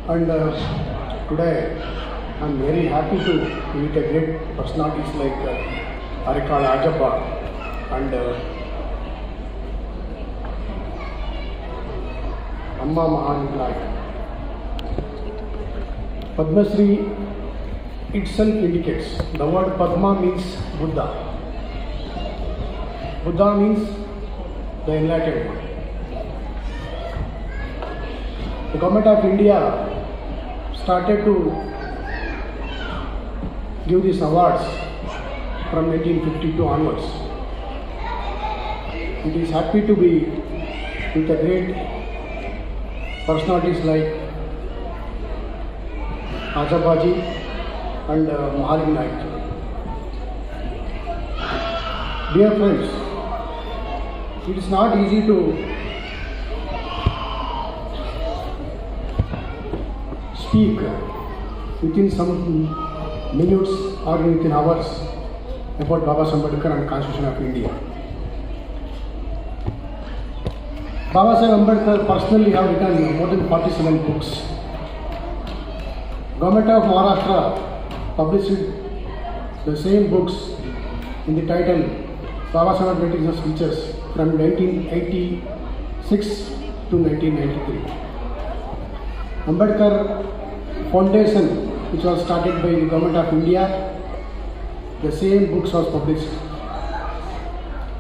And today I'm very happy to meet a great personalities like Arikal Ajappa and Amma Mahanilai. Padma Shri itself indicates the word Padma means Buddha. Buddha means the enlightened one. The government of India started to give these awards from 1952 onwards. It is happy to be with a great personalities like Ajappaji and Mahalingam Naik. Dear friends, it is not easy to speak within some minutes or within hours about Baba Saheb Ambedkar and Constitution of India. Baba Saheb Ambedkar personally have written more than 47 books. Government of Maharashtra published the same books in the title Baba Saheb Ambedkar's Speeches from 1986 to 1993. Ambedkar Foundation, which was started by the Government of India, the same books was published.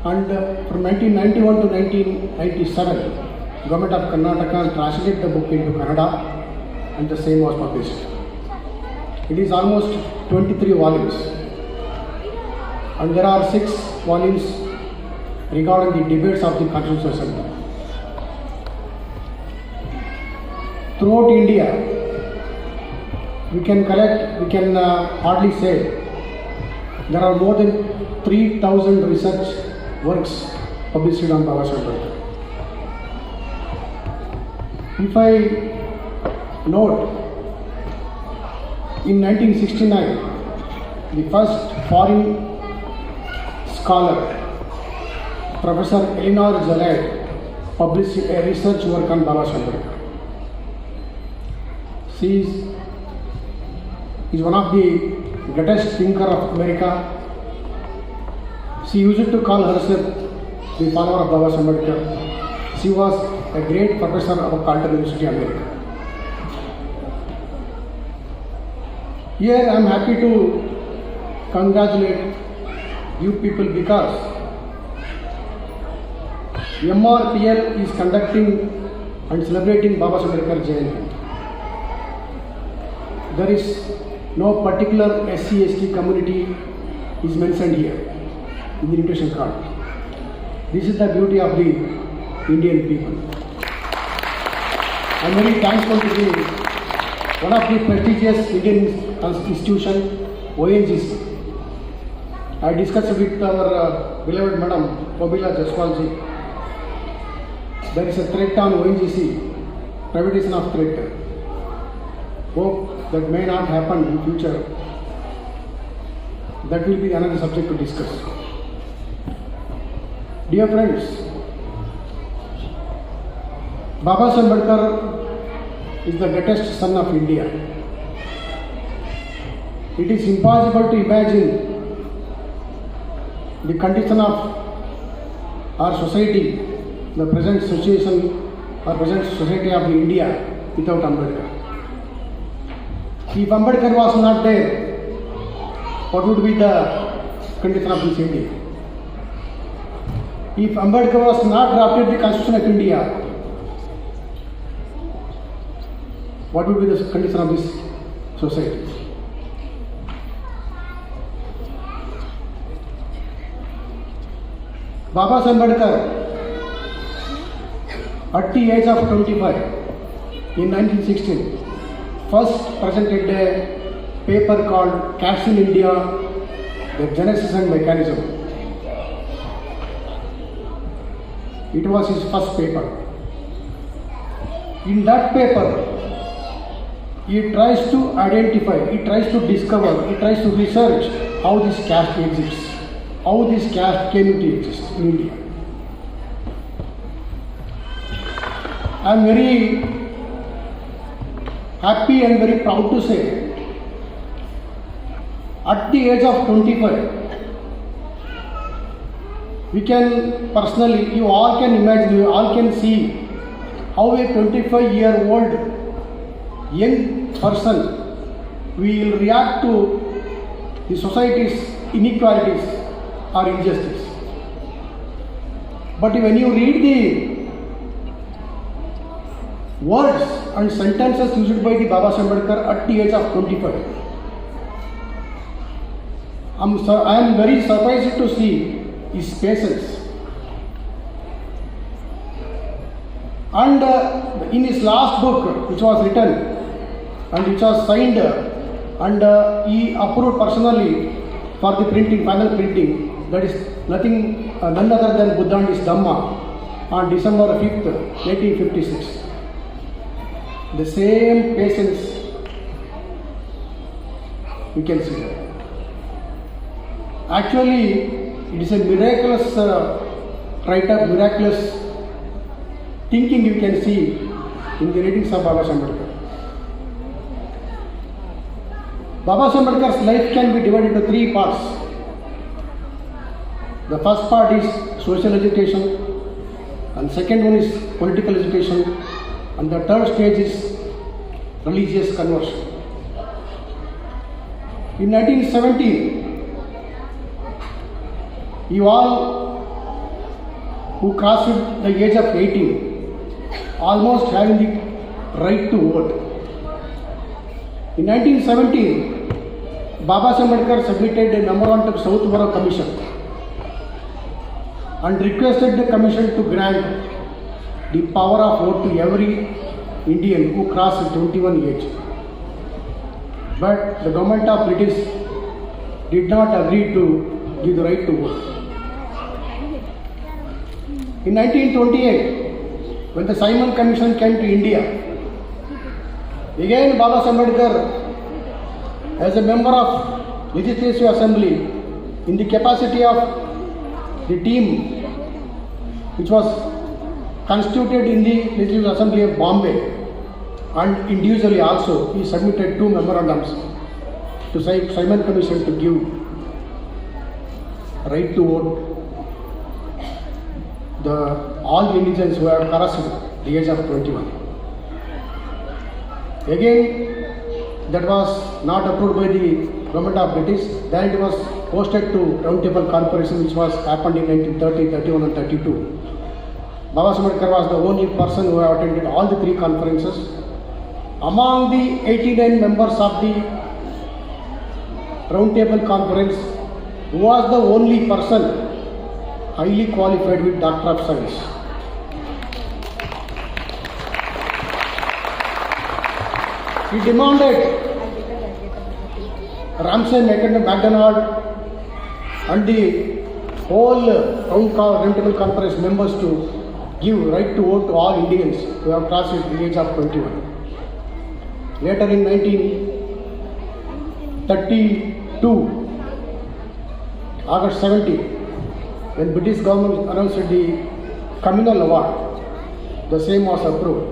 And from 1991 to 1997, Government of Karnataka translated the book into Kannada and the same was published. It is almost 23 volumes and there are 6 volumes regarding the debates of the Constitutional Assembly. Throughout India, we can hardly say there are more than 3,000 research works published on Baba Saheb Ambedkar. If I note, in 1969, the first foreign scholar, Professor Eleanor Zalad, published a research work on Baba Saheb Ambedkar. She is one of the greatest thinker of America. She used to call herself the follower of Baba Saheb Ambedkar. She was a great professor of Carleton University, America. Here I am happy to congratulate you people because MRPL is conducting and celebrating Baba Saheb Ambedkar Jayanti. There is no particular SC/ST community is mentioned here in the invitation card. This is the beauty of the Indian people. I am very thankful to be one of the prestigious Indian institution, ONGC. I discussed with our beloved Madam Kobila Jaswalji. There is a threat on ONGC, privatization of threat. Hope that may not happen in future. That will be another subject to discuss. Dear friends, Baba Saheb Ambedkar is the greatest son of India. It is impossible to imagine the condition of our society, the present situation or present society of India without Ambedkar. If Ambedkar was not there, what would be the condition of this India? If Ambedkar was not drafted the Constitution of India, what would be the condition of this society? Baba Saheb Ambedkar, at the age of 25, in 1916, first presented a paper called Caste in India, the Genesis and Mechanism. It was his first paper. In that paper, he tries to identify, he tries to discover, he tries to research how this caste exists, how this caste came into existence in India. I am very happy and very proud to say, at the age of 25, we can personally, you all can imagine, you all can see how a 25-year-old young person will react to the society's inequalities or injustice. But when you read the words and sentences used by the Baba Saheb Ambedkar at the age of 25, I am very surprised to see his patience. And in his last book, which was written and which was signed and he approved personally for the printing, final printing, that is none other than Buddha and his Dhamma, on December 5th, 1956. The same patience we can see there. Actually, it is a miraculous write-up, miraculous thinking you can see in the readings of Baba Saheb Ambedkar. Baba Saheb Ambedkar's life can be divided into three parts. The first part is social education, and second one is political education, and the third stage is religious conversion. In 1917, you all who crossed the age of 18 almost having the right to vote. In 1917, Baba Saheb Ambedkar submitted a memorandum to South Borough Commission and requested the commission to grant the power of vote to every Indian who crossed 21 age. But the government of British did not agree to give the right to vote. In 1928, when the Simon Commission came to India, again Baba Saheb Ambedkar, as a member of Legislative Assembly, in the capacity of the team which was constituted in the Legislative Assembly of Bombay, and individually also, he submitted two memorandums to Simon Commission to give right to vote all Indians who have crossed the age of 21. Again, that was not approved by the government of British. Then it was posted to Round Table Corporation, which was happened in 1930, 31 and 32. Baba Saheb Ambedkar was the only person who have attended all the three conferences. Among the 89 members of the Round Table Conference, who was the only person highly qualified with Doctor of Science. He demanded Ramsay MacDonald and the whole Round Table Conference members to give right to vote to all Indians who have crossed the age of 21. Later in 1932, August 17, when British government announced the communal award, the same was approved.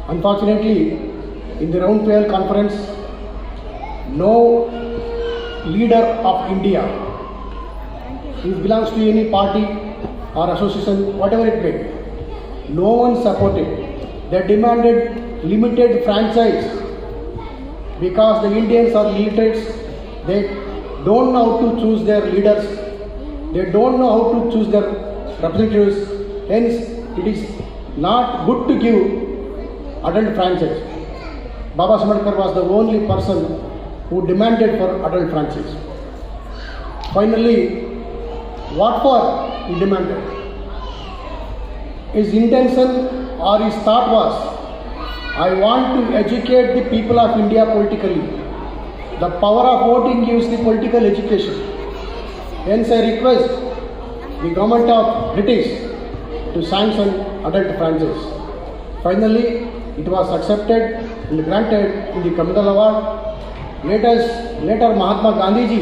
Unfortunately, in the Round Table Conference, no leader of India, who belongs to any party or association, whatever it may, no one supported. They demanded limited franchise because the Indians are illiterates. They don't know how to choose their leaders. They don't know how to choose their representatives. Hence, it is not good to give adult franchise. Baba Saheb Ambedkar was the only person who demanded for adult franchise. Finally, what for he demanded? His intention or his thought was, I want to educate the people of India politically. The power of voting gives the political education. Hence I request the government of British to sanction adult franchise. Finally, it was accepted and granted in the Communal Award. Later Mahatma Gandhi ji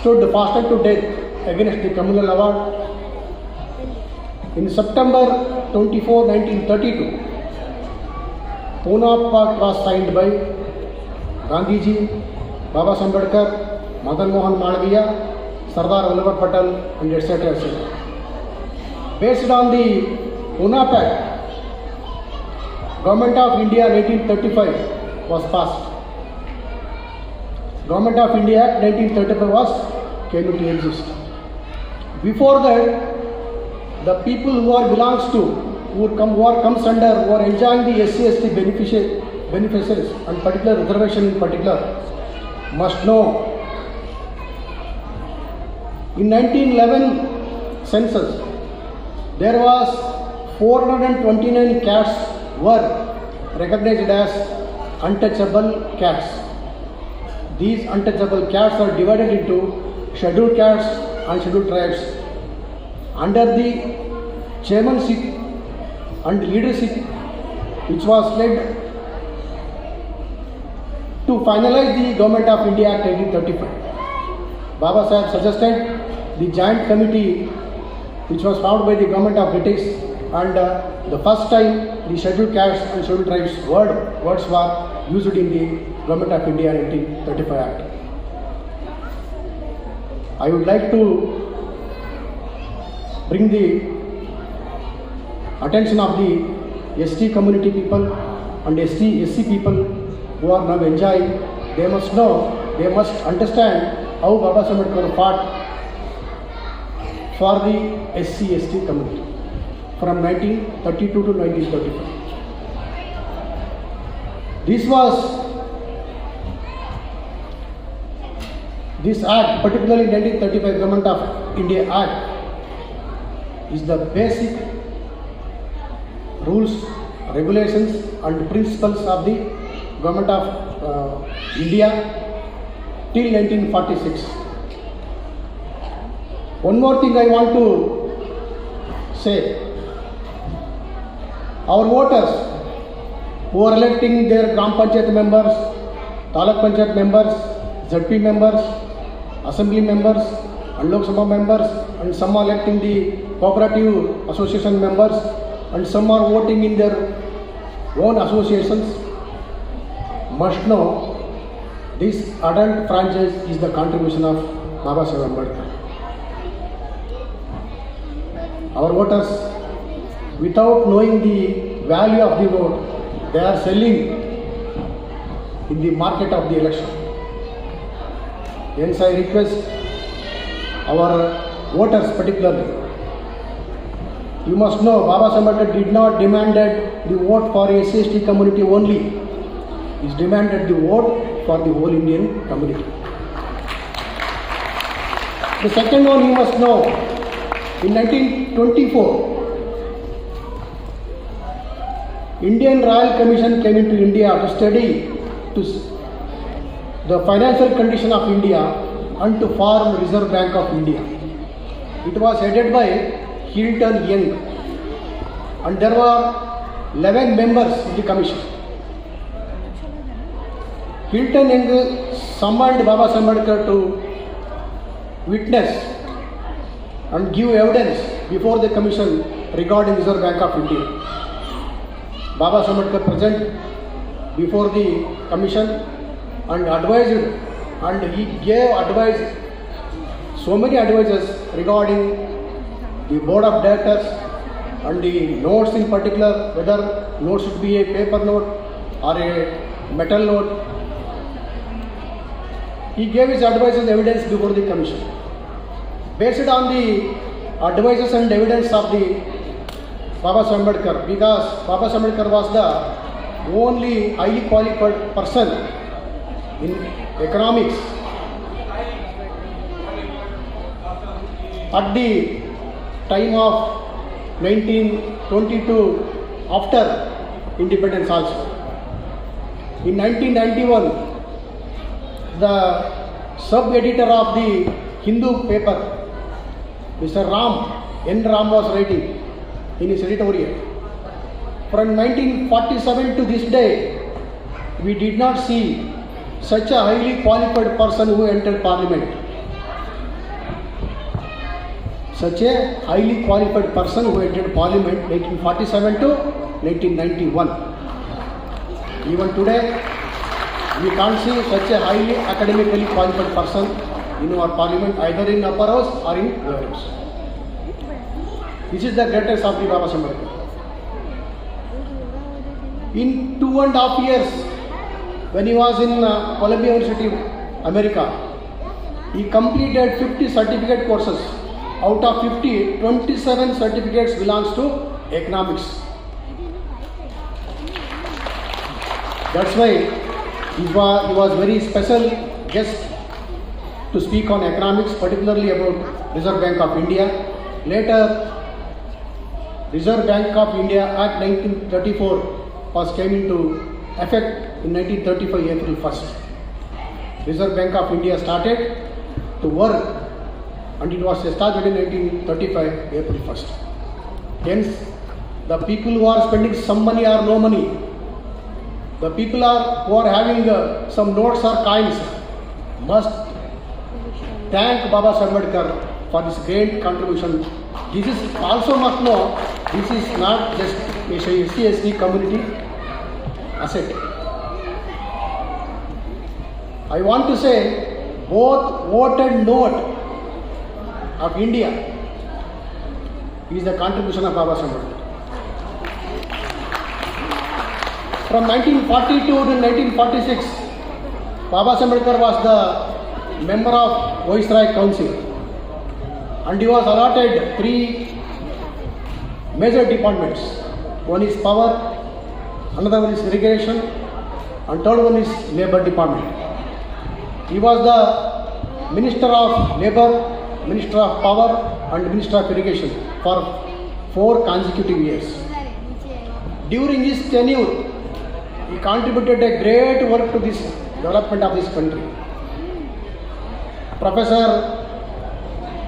stood faster to death against the Communal Award. In September 24, 1932, Pune Pact was signed by Gandhiji, Baba Ambedkar, Madan Mohan Malviya, Sardar Vallabhbhai Patel, and etc. etc. Based on the Pune Pact, Government of India 1835 was passed. Government of India Act 1935 came into exist. Before that, the people who comes under, who are enjoying the SC/ST beneficiaries and particular reservation in particular, must know. In 1911 census, there was 429 castes were recognized as untouchable castes. These untouchable castes are divided into scheduled castes and scheduled tribes. Under the chairmanship and leadership which was led to finalize the Government of India Act 1835, Baba Sahib suggested the joint committee which was formed by the government of British, and the first time the scheduled castes and scheduled tribes words were used in the Government of India 1935 Act. I would like to bring the attention of the ST community people and SC people who are now enjoying. They must know, they must understand how Baba Sahib Ambedkar fought for the SC/ST community from 1932 to 1935. This act, particularly 1935 Government of India Act, is the basic rules, regulations and principles of the Government of India till 1946. One more thing I want to say. Our voters who are electing their Gram Panchayat members, Taluk Panchayat members, ZP members, Assembly members and Lok Sabha members, and some are electing the cooperative association members, and some are voting in their own associations, must know this adult franchise is the contribution of Baba Sahib Ambedkar. Our voters, without knowing the value of the vote, they are selling in the market of the election. Hence I request our voters particularly, you must know Baba Sahib Ambedkar did not demand the vote for SC/ST community only. He demanded the vote for the whole Indian community. The second one you must know, in 1924, Indian Royal Commission came into India to study the financial condition of India and to form Reserve Bank of India. It was headed by Hilton Young, and there were 11 members in the commission. Hilton Young summoned Baba Sahib Ambedkar to witness and give evidence before the commission regarding Reserve Bank of India. Baba Sahib Ambedkar present before the commission and advised, and he gave advice, so many advices regarding the board of directors and the notes in particular, whether notes should be a paper note or a metal note. He gave his advice and evidence before the commission. Based on the advices and evidence of the Baba Sahib Ambedkar, because Baba Sahib Ambedkar was the only highly qualified person in economics at the time of 1922, after independence also. In 1991, the sub-editor of the Hindu paper, Mr. N. Ram was writing in his editorial. From 1947 to this day, we did not see such a highly qualified person who entered parliament. Such a highly qualified person who entered parliament 1947 to 1991. Even today, we can't see such a highly academically qualified person in our parliament, either in upper house or in lower house. This is the greatest of the Baba Ambedkar. In 2.5 years, when he was in Columbia University, America, he completed 50 certificate courses. Out of 50, 27 certificates belongs to economics. That's why he was very special guest to speak on economics, particularly about Reserve Bank of India. Later, Reserve Bank of India Act 1934 came into effect in 1935 April 1st. Reserve Bank of India started to work and it was established in 1935 April 1st. Hence, the people who are spending some money or no money, the people who are having some notes or coins must thank Baba Ambedkar for this great contribution. This is also must know, this is not just a SC/ST community asset. I want to say both vote and note of India is the contribution of Baba Ambedkar. From 1942 to 1946, Baba Ambedkar was the member of Viceroy Council and he was allotted 3 major departments. One is power, another one is irrigation, and third one is labor department. He was the Minister of Labor, Minister of Power and Minister of Irrigation for 4 consecutive years. During his tenure, he contributed a great work to this development of this country. Professor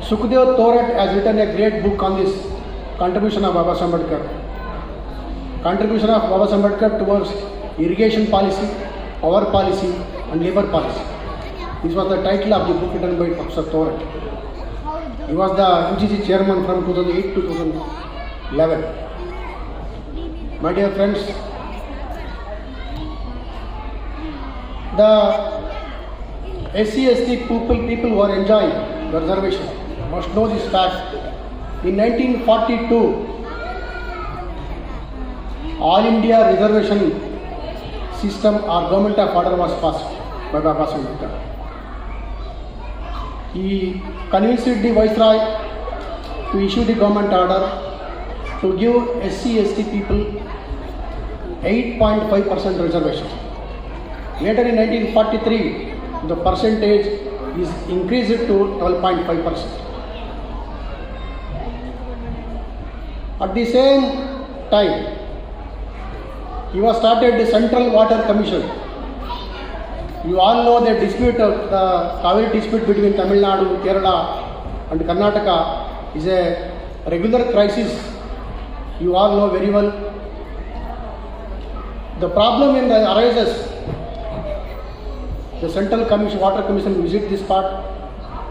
Sukhdev Thorat has written a great book on this contribution of Baba Ambedkar. Contribution of Baba Ambedkar towards irrigation policy, power policy and labor policy. This was the title of the book written by Professor Thorat. He was the UGC chairman from 2008 to 2011. My dear friends, the SC/ST people who are enjoying the reservation must know this fact. In 1942, All India Reservation System or Government of Order was passed by Baba Ambedkar. He convinced the Viceroy to issue the government order to give SC/ST people 8.5% reservation. Later in 1943, the percentage is increased to 12.5%. At the same time, he was started the Central Water Commission. You all know the dispute, the Kaveri dispute between Tamil Nadu, Kerala and Karnataka is a regular crisis. You all know very well. The problem arises. The Central Commission, Water Commission visit this part,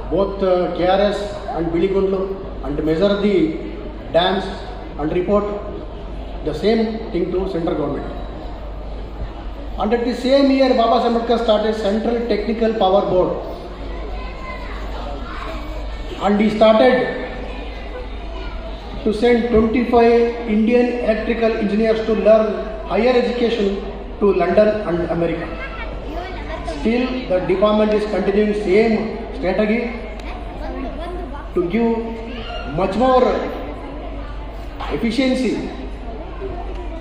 both KRS and Biligundlu, and measure the dams and report the same thing to central government. And at the same year, Baba Ambedkar started Central Technical Power Board. And he started to send 25 Indian electrical engineers to learn higher education to London and America. Still, the department is continuing same strategy to give much more efficiency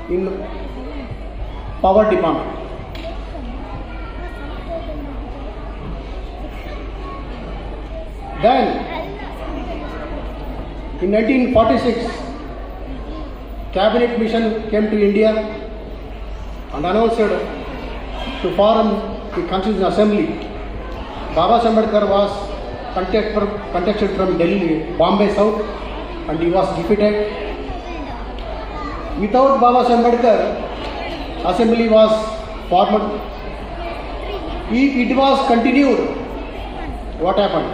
in power department. Then, in 1946, Cabinet Mission came to India and announced to form the Constituent Assembly. Baba Ambedkar was contested from Delhi, Bombay South, and he was defeated. Without Baba Ambedkar, Assembly was formed. It was continued. What happened?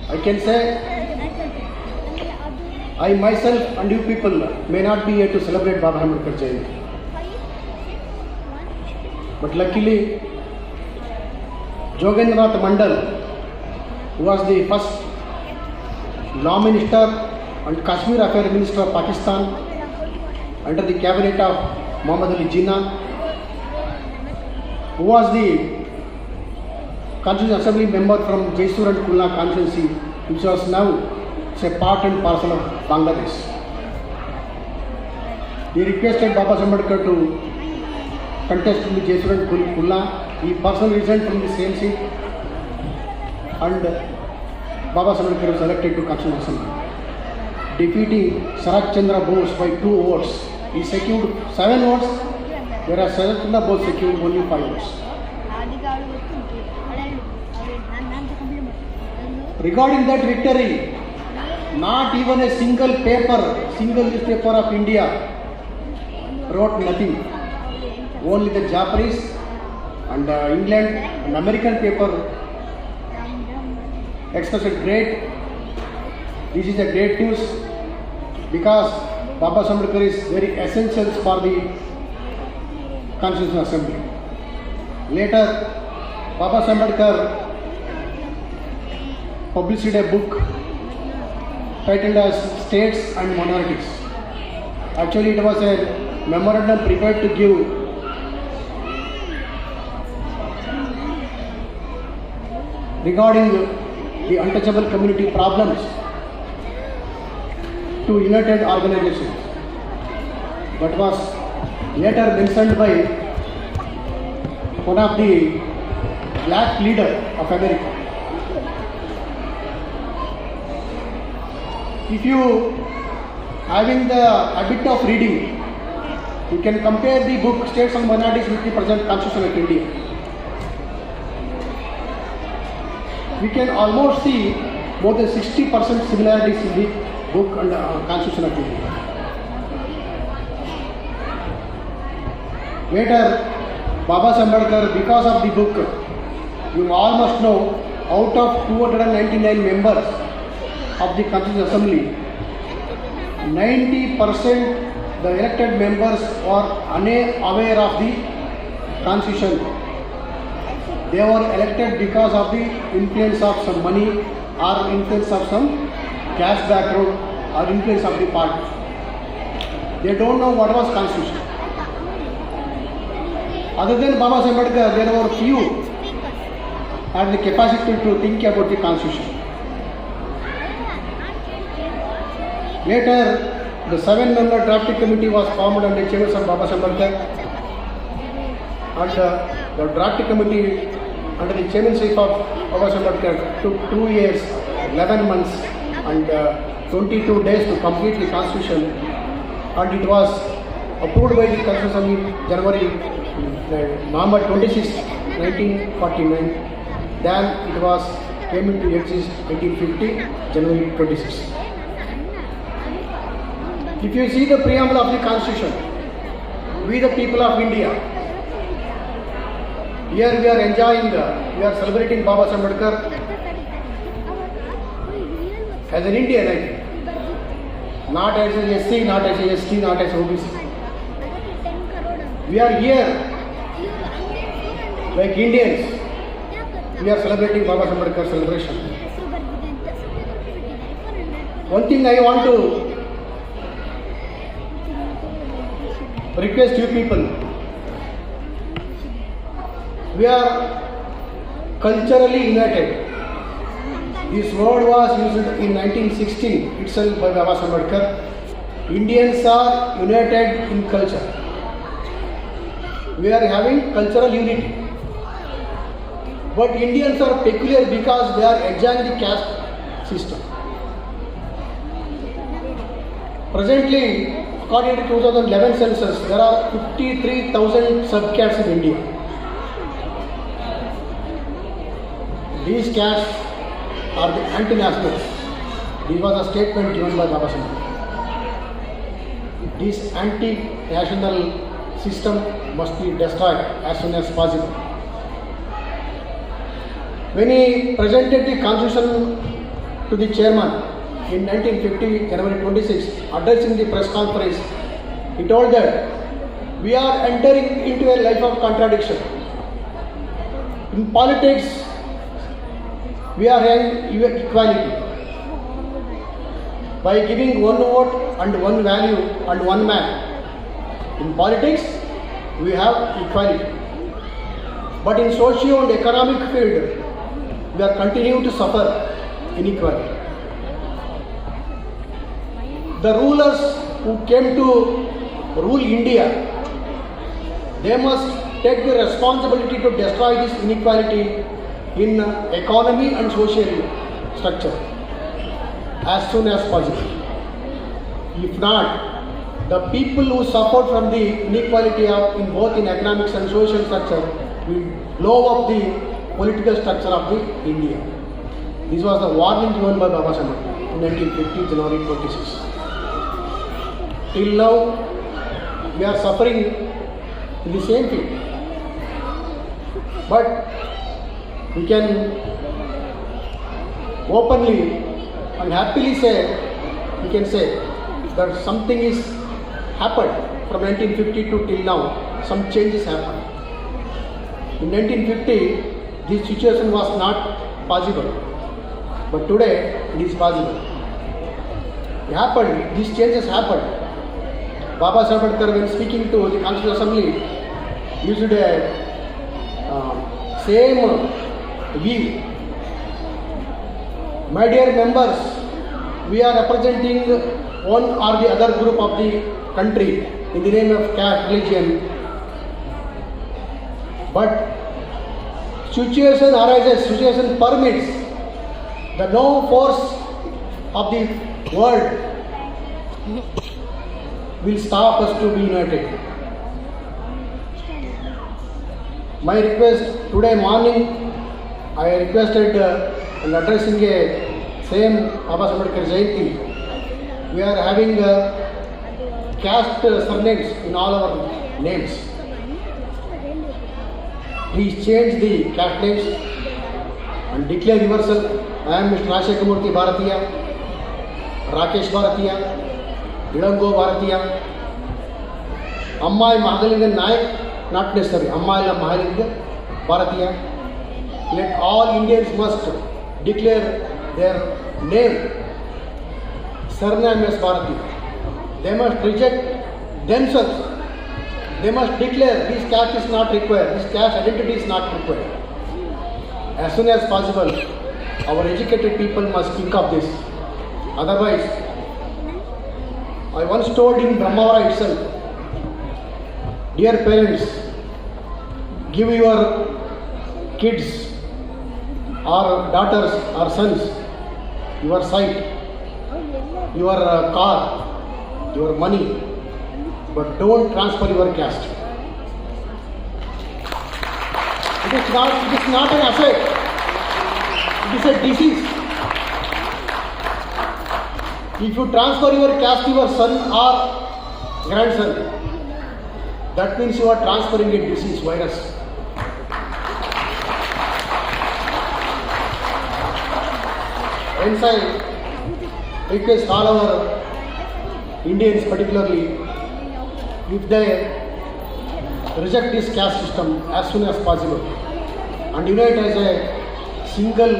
I can say, I myself and you people may not be here to celebrate Baba Ambedkar Jayanti. But luckily, Jogendranath Mandal, who was the first Law Minister and Kashmir Affairs Minister of Pakistan under the cabinet of Muhammad Ali Jinnah, who was the Constituent Assembly member from Jaisur and Khulna constituency, which was now a part and parcel of Bangladesh. He requested Baba Ambedkar to contest in the Jaisur and Khulna. He personally resigned from the same seat, and Baba Ambedkar was elected to Constituent Assembly, defeating Sarath Chandra Bose by 2 votes. He secured 7 votes, whereas Sarath Chandra Bose secured only 5 votes. Regarding that victory, not even a single newspaper of India wrote nothing. Only the Japanese and England and American paper expressed this is a great news, because Baba Ambedkar is very essential for the Constituent Assembly. Later, Baba Ambedkar published a book titled as States and Monarchies. Actually, it was a memorandum prepared to give regarding the untouchable community problems to United Organizations, but was later mentioned by one of the black leader of America. If you having the habit of reading, you can compare the book States and Monarchies with the present Constitution of India. We can almost see more than 60% similarities in the book and Constitution of India. Later, Baba Ambedkar, because of the book, you all must know, out of 299 members of the Constituent Assembly, 90% the elected members are unaware of the Constitution. They were elected because of the influence of some money or influence of some caste background or influence of the party. They don't know what was Constitution. Other than Baba Ambedkar, there were few had the capacity to think about the Constitution. Later, the 7-member drafting committee was formed under the chairman of Baba Ambedkar, and the drafting committee under the chairmanship of Baba Ambedkar took 2 years, 11 months and 22 days to complete the Constitution, and it was approved by the Constitution in November 26, 1949. Then it was came into exist 1850, January 26. If you see the preamble of the Constitution, we the people of India, here we are enjoying, we are celebrating Baba Ambedkar as an Indian, I think. Not as a SC, not as a ST, not as OBC. We are here like Indians. We are celebrating Baba Ambedkar celebration. One thing I want to request you people, we are culturally united. This word was used in 1916 itself by Baba Ambedkar. Indians are united in culture. We are having cultural unity. But Indians are peculiar because they are enjoying the caste system. Presently, according to 2011 census, there are 53,000 sub-castes in India. These castes are the anti-nationals. This was a statement given by Baba Ambedkar. This anti-national system must be destroyed as soon as possible. When he presented the Constitution to the chairman in 1950, January 26, addressing the press conference, he told that we are entering into a life of contradiction. In politics, we are having equality. By giving one vote and one value and one man. In politics, we have equality. But in socio and economic field, we are continuing to suffer inequality. The rulers who came to rule India, they must take the responsibility to destroy this inequality in economy and social structure as soon as possible. If not, the people who suffer from the inequality in both in economics and social structure will blow up the political structure of the India. This was the warning given by Baba Saheb in 1950, January 26. Till now, we are suffering in the same field. But we can openly and happily say, we can say that something is happened from 1950 to till now, some changes happened. In 1950, this situation was not possible, but today it is possible. It happened, these changes happened. Baba Saheb Ambedkar, when speaking to the Constitutional Assembly, used a same view. My dear members, we are representing one or the other group of the country in the name of caste, religion. But situation arises, situation permits, the no force of the world will stop us to be united. My request today morning, I requested in addressing a same Baba Saheb Ambedkar Jayanti, we are having caste surnames in all our names. Please change the caste names and declare yourself. I am Mr. Rajshekhar Murthy Bharatiya, Rakesh Bharatiya, Ilango Bharatiya, Ammai Mahalingan Naik, not necessary, Ammai Mahalingan Bharatiya. Let all Indians must declare their name, surname as Bharatiya. They must reject themselves. They must declare this caste is not required, this caste identity is not required. As soon as possible, our educated people must think of this. Otherwise, I once told in Brahmavara itself, dear parents, give your kids or daughters or sons your sight, your car, your money, but don't transfer your caste. It is not an asset. It is a disease. If you transfer your caste to your son or grandson, that means you are transferring a disease, virus. Hence I request all our Indians particularly, if they reject this caste system as soon as possible and unite as a single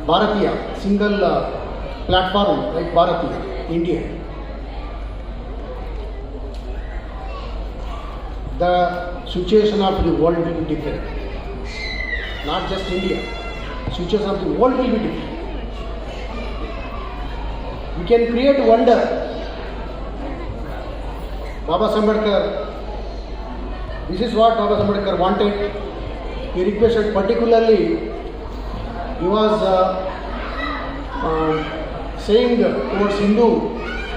Bharatiya, single platform like Bharatiya, India, the situation of the world will be different. Not just India, situation of the world will be different. We can create wonder. Baba Saheb Ambedkar, this is what Baba Saheb Ambedkar wanted. He requested particularly, he was saying towards Hindu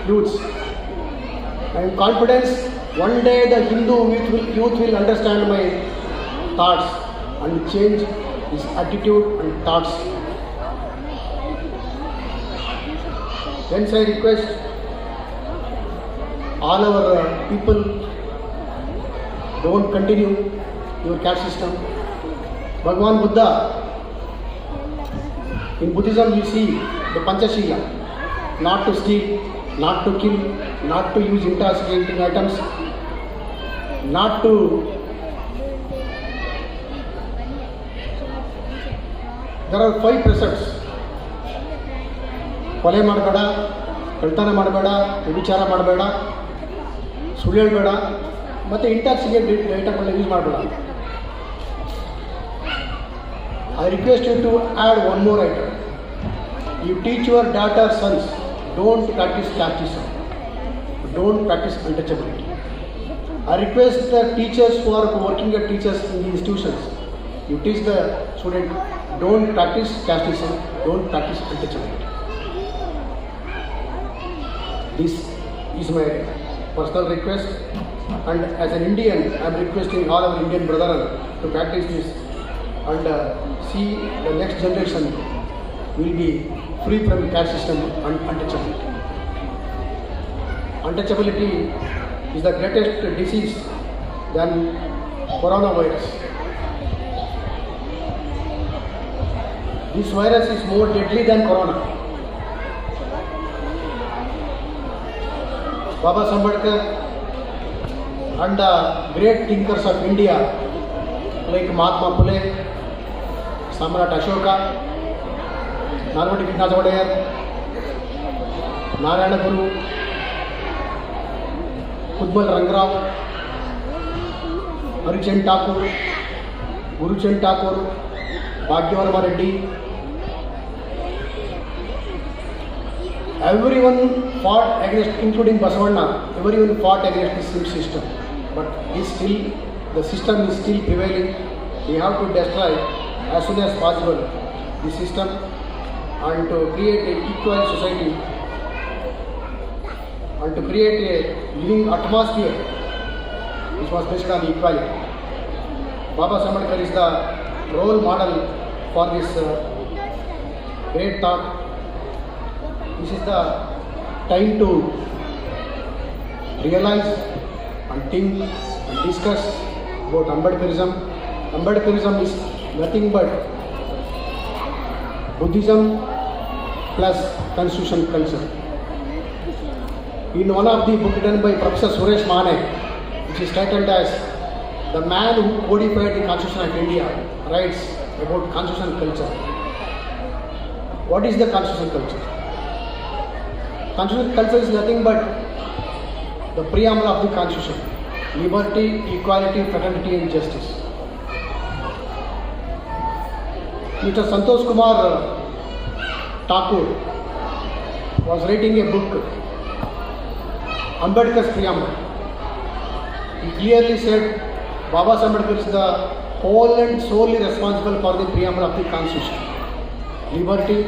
youths, I am confident one day the Hindu youth will understand my thoughts and change his attitude and thoughts. Hence I request all our people, don't continue your caste system. Bhagavan Buddha, in Buddhism we see the Panchashila, not to steal, not to kill, not to use intoxicating items, not to there are 5 precepts. ಕೊಲೆ ಮಾಡಬೇಡ, ಕಳ್ತನ ಮಾಡಬೇಡ, ವ್ಯಭಿಚಾರ ಮಾಡಬೇಡ, ಸುಳ್ಳು ಹೇಳಬೇಡ ಮತ್ತು ಇಂಟಾಕ್ಸಿಕೇಟ್ ಐಟಮ್ಗಳನ್ನ use ಮಾಡಬೇಡ. I request you to add one more item. You teach your daughter, sons, don't practice casteism, don't practice untouchability. I request the teachers who are working as teachers in the institutions, you teach the student, don't practice casteism, don't practice untouchability. This is my personal request, and as an Indian, I am requesting all our Indian brethren to practice this and see the next generation will be free from caste system and untouchability. Untouchability is the greatest disease than coronavirus. This virus is more deadly than corona. Baba Ambedkar and the great thinkers of India like Mahatma Phule, Samrat Ashoka, Nalvadi Krishna Chaudhary, Narayana Guru, Kudmal Rangrao, Harichand Thakur, Guruchand Thakur, Bhagyavarma Reddy. Everyone fought against, including Basavanna, everyone fought against this system. But the system is still prevailing. We have to destroy as soon as possible the system and to create an equal society and to create a living atmosphere which was based on equality. Baba Ambedkar is the role model for this great thought. This is the time to realize and think and discuss about Ambedkarism. Ambedkarism is nothing but Buddhism plus Constitution culture. In one of the book written by Professor Suresh Mane, which is titled as "The Man Who Codified the Constitution of India," writes about Constitution culture. What is the Constitution culture? Constitution culture is nothing but the preamble of the Constitution: liberty, equality, fraternity, and justice. Mr. Santosh Kumar Thakur was writing a book, Ambedkar's Preamble. He clearly said Baba Ambedkar is the whole and solely responsible for the preamble of the Constitution: liberty,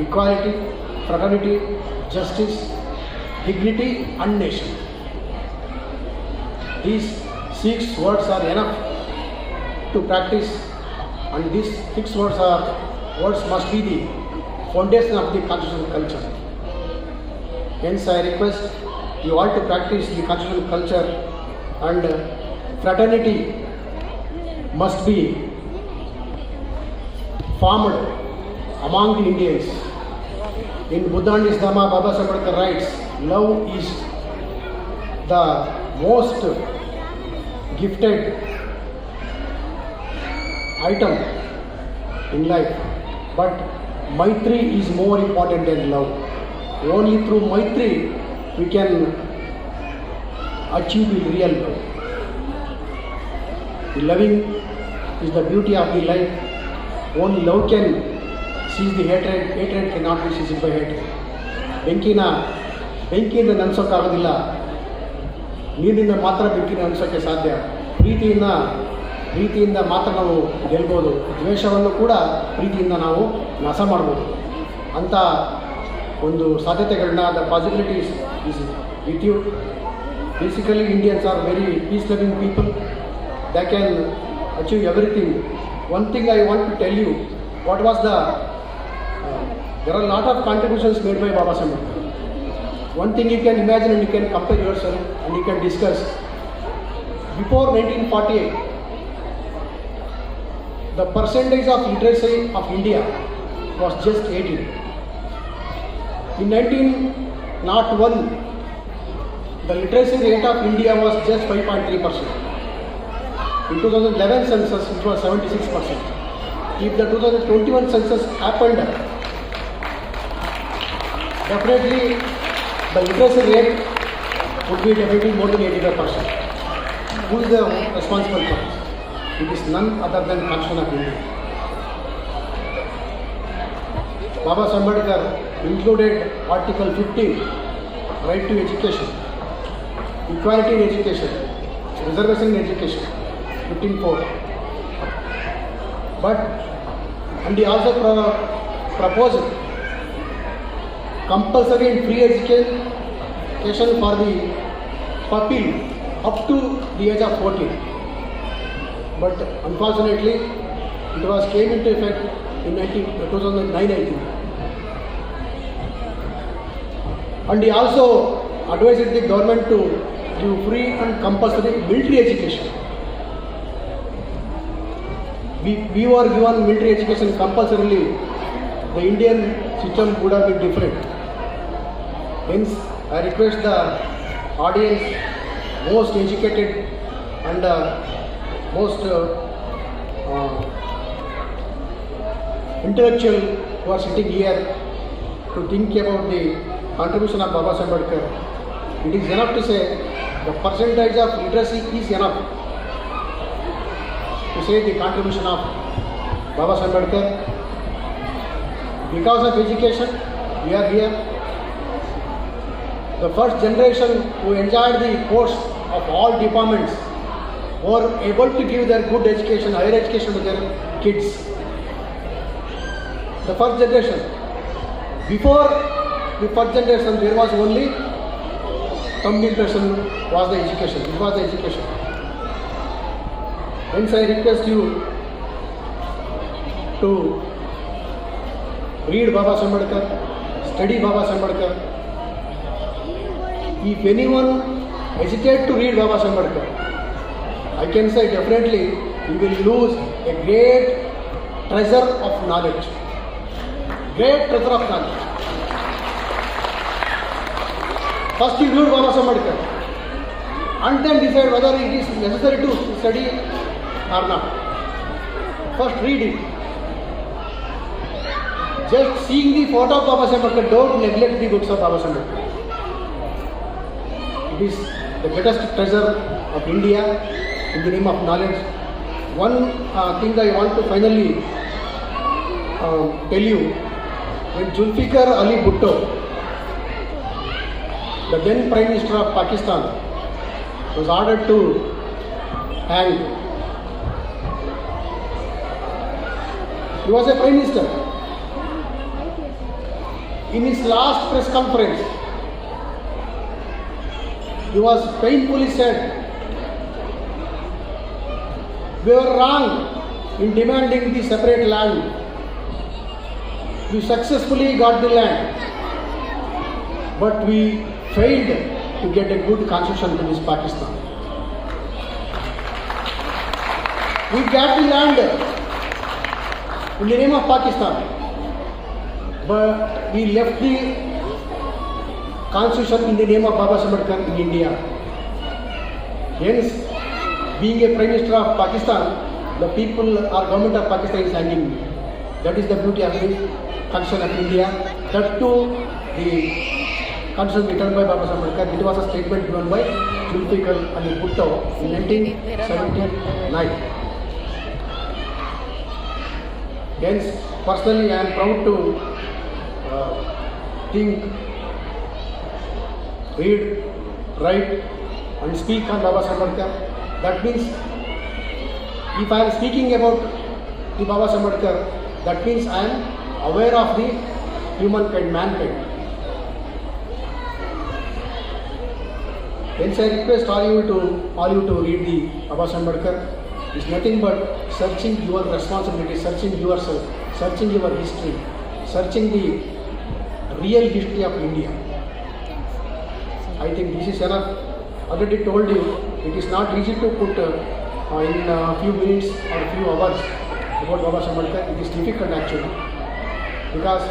equality, fraternity, justice, dignity, and nation. These 6 words are enough to practice, and these 6 words must be the foundation of the constitutional culture. Hence, I request you all to practice the constitutional culture, and fraternity must be formed among the Indians. In Buddha and Dhamma, Baba Ambedkar writes, love is the most gifted item in life, but Maitri is more important than love. Only through Maitri we can achieve the real love. The loving is the beauty of the life. Only love can seize the hatred. Hatred cannot be seized by hatred. ಬೆಂಕಿಯಿಂದ ನೆನೆಸೋಕ್ಕಾಗೋದಿಲ್ಲ, ನೀರಿನಿಂದ ಮಾತ್ರ ಬೆಂಕಿನ ನೆನೆಸೋಕ್ಕೆ ಸಾಧ್ಯ. ಪ್ರೀತಿಯಿಂದ ಮಾತ್ರ ನಾವು ಗೆಲ್ಬೋದು. ದ್ವೇಷವನ್ನು ಕೂಡ ಪ್ರೀತಿಯಿಂದ ನಾವು ನಾಶ ಮಾಡ್ಬೋದು. ಅಂಥ ಒಂದು ಸಾಧ್ಯತೆಗಳನ್ನ, the possibilities is with you. Basically Indians are very peace loving people. They can achieve everything. One thing I want to tell you, what was there are a lot of contributions made by Baba Ambedkar. One thing you can imagine and you can compare yourself and you can discuss. Before 1948, the percentage of literacy of India was just 18. In not one. The literacy rate of India was just 5.3%. In 2011 census, it was 76%. If the 2021 census happened, definitely the literacy rate would be definitely more than 85%. Who is the responsible for this? It is none other than Constitution of India. Baba Saheb Ambedkar included Article 15, right to education, equality in education, reservation in education, 15.4. And he also proposed compulsory and free education for the pupil up to the age of 14. But unfortunately, it was came into effect in 2009, I think. And he also advised the government to give free and compulsory military education. We were given military education compulsorily, the Indian system would have been different. Hence, I request the audience, most educated and most intellectual who are sitting here to think about the contribution of Baba Saheb Ambedkar. It is enough to say the percentage of literacy is enough to say the contribution of Baba Saheb Ambedkar. Because of education, we are here. The first generation who enjoyed the course of all departments were able to give their good education, higher education to their kids. The first generation. Before the first generation, there was only thumb impression was the education. It was the education. Hence, I request you to read Baba Saheb Ambedkar, study Baba Saheb Ambedkar. If anyone hesitates to read Baba Saheb Ambedkar, I can say definitely you will lose a great treasure of knowledge. Great treasure of knowledge. First you read Baba Saheb Ambedkar and then decide whether it is necessary to study or not. First read it. Just seeing the photo of Baba Saheb Ambedkar, don't neglect the books of Baba Saheb Ambedkar. It is the greatest treasure of India in the name of knowledge. One thing I want to finally tell you, when Zulfikar Ali Bhutto, the then Prime Minister of Pakistan, was ordered to hang. He was a Prime Minister. In his last press conference, he was painfully said, we were wrong in demanding the separate land. We successfully got the land, but we failed to get a good constitution to this Pakistan. We got the land in the name of Pakistan, but we left the constitution in the name of Baba Saheb Ambedkar in India. Hence, being a Prime Minister of Pakistan, the people or government of Pakistan is hanging me. That is the beauty of the Constitution of India. That too, the Constitution written by Baba Saheb Ambedkar. It was a statement given by Zulfikar Ali Bhutto in 1979. Hence, personally, I am proud to think, read, write and speak on Baba Saheb Ambedkar. That means, if I am speaking about the Baba Saheb Ambedkar, that means I am aware of the humankind, mankind. Hence I request all you to read the Baba Saheb Ambedkar. It's nothing but searching your responsibility, searching yourself, searching your history, searching the real history of India. I think this is enough. Already told you, it is not easy to put in a few minutes or a few hours about Baba Saheb Ambedkar. It is difficult actually, because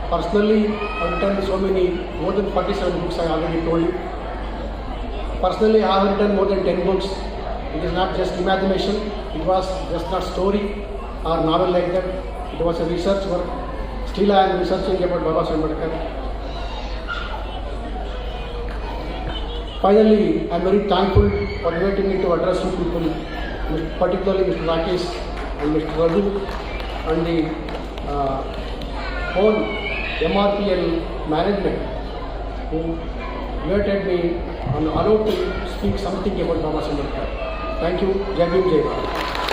Personally, I've written so many, more than 47 books I already told you. Personally, I have written more than 10 books. It is not just imagination, it was just not story or novel like that. It was a research work. Still I am researching about Baba Saheb Ambedkar. Finally, I am very thankful for inviting me to address you people, particularly Mr. Rakesh and Mr. Raghu and the whole MRPL management who invited me and allowed to speak something about Baba Saheb Ambedkar. Thank you. Jai Bhim, Jai Bharat.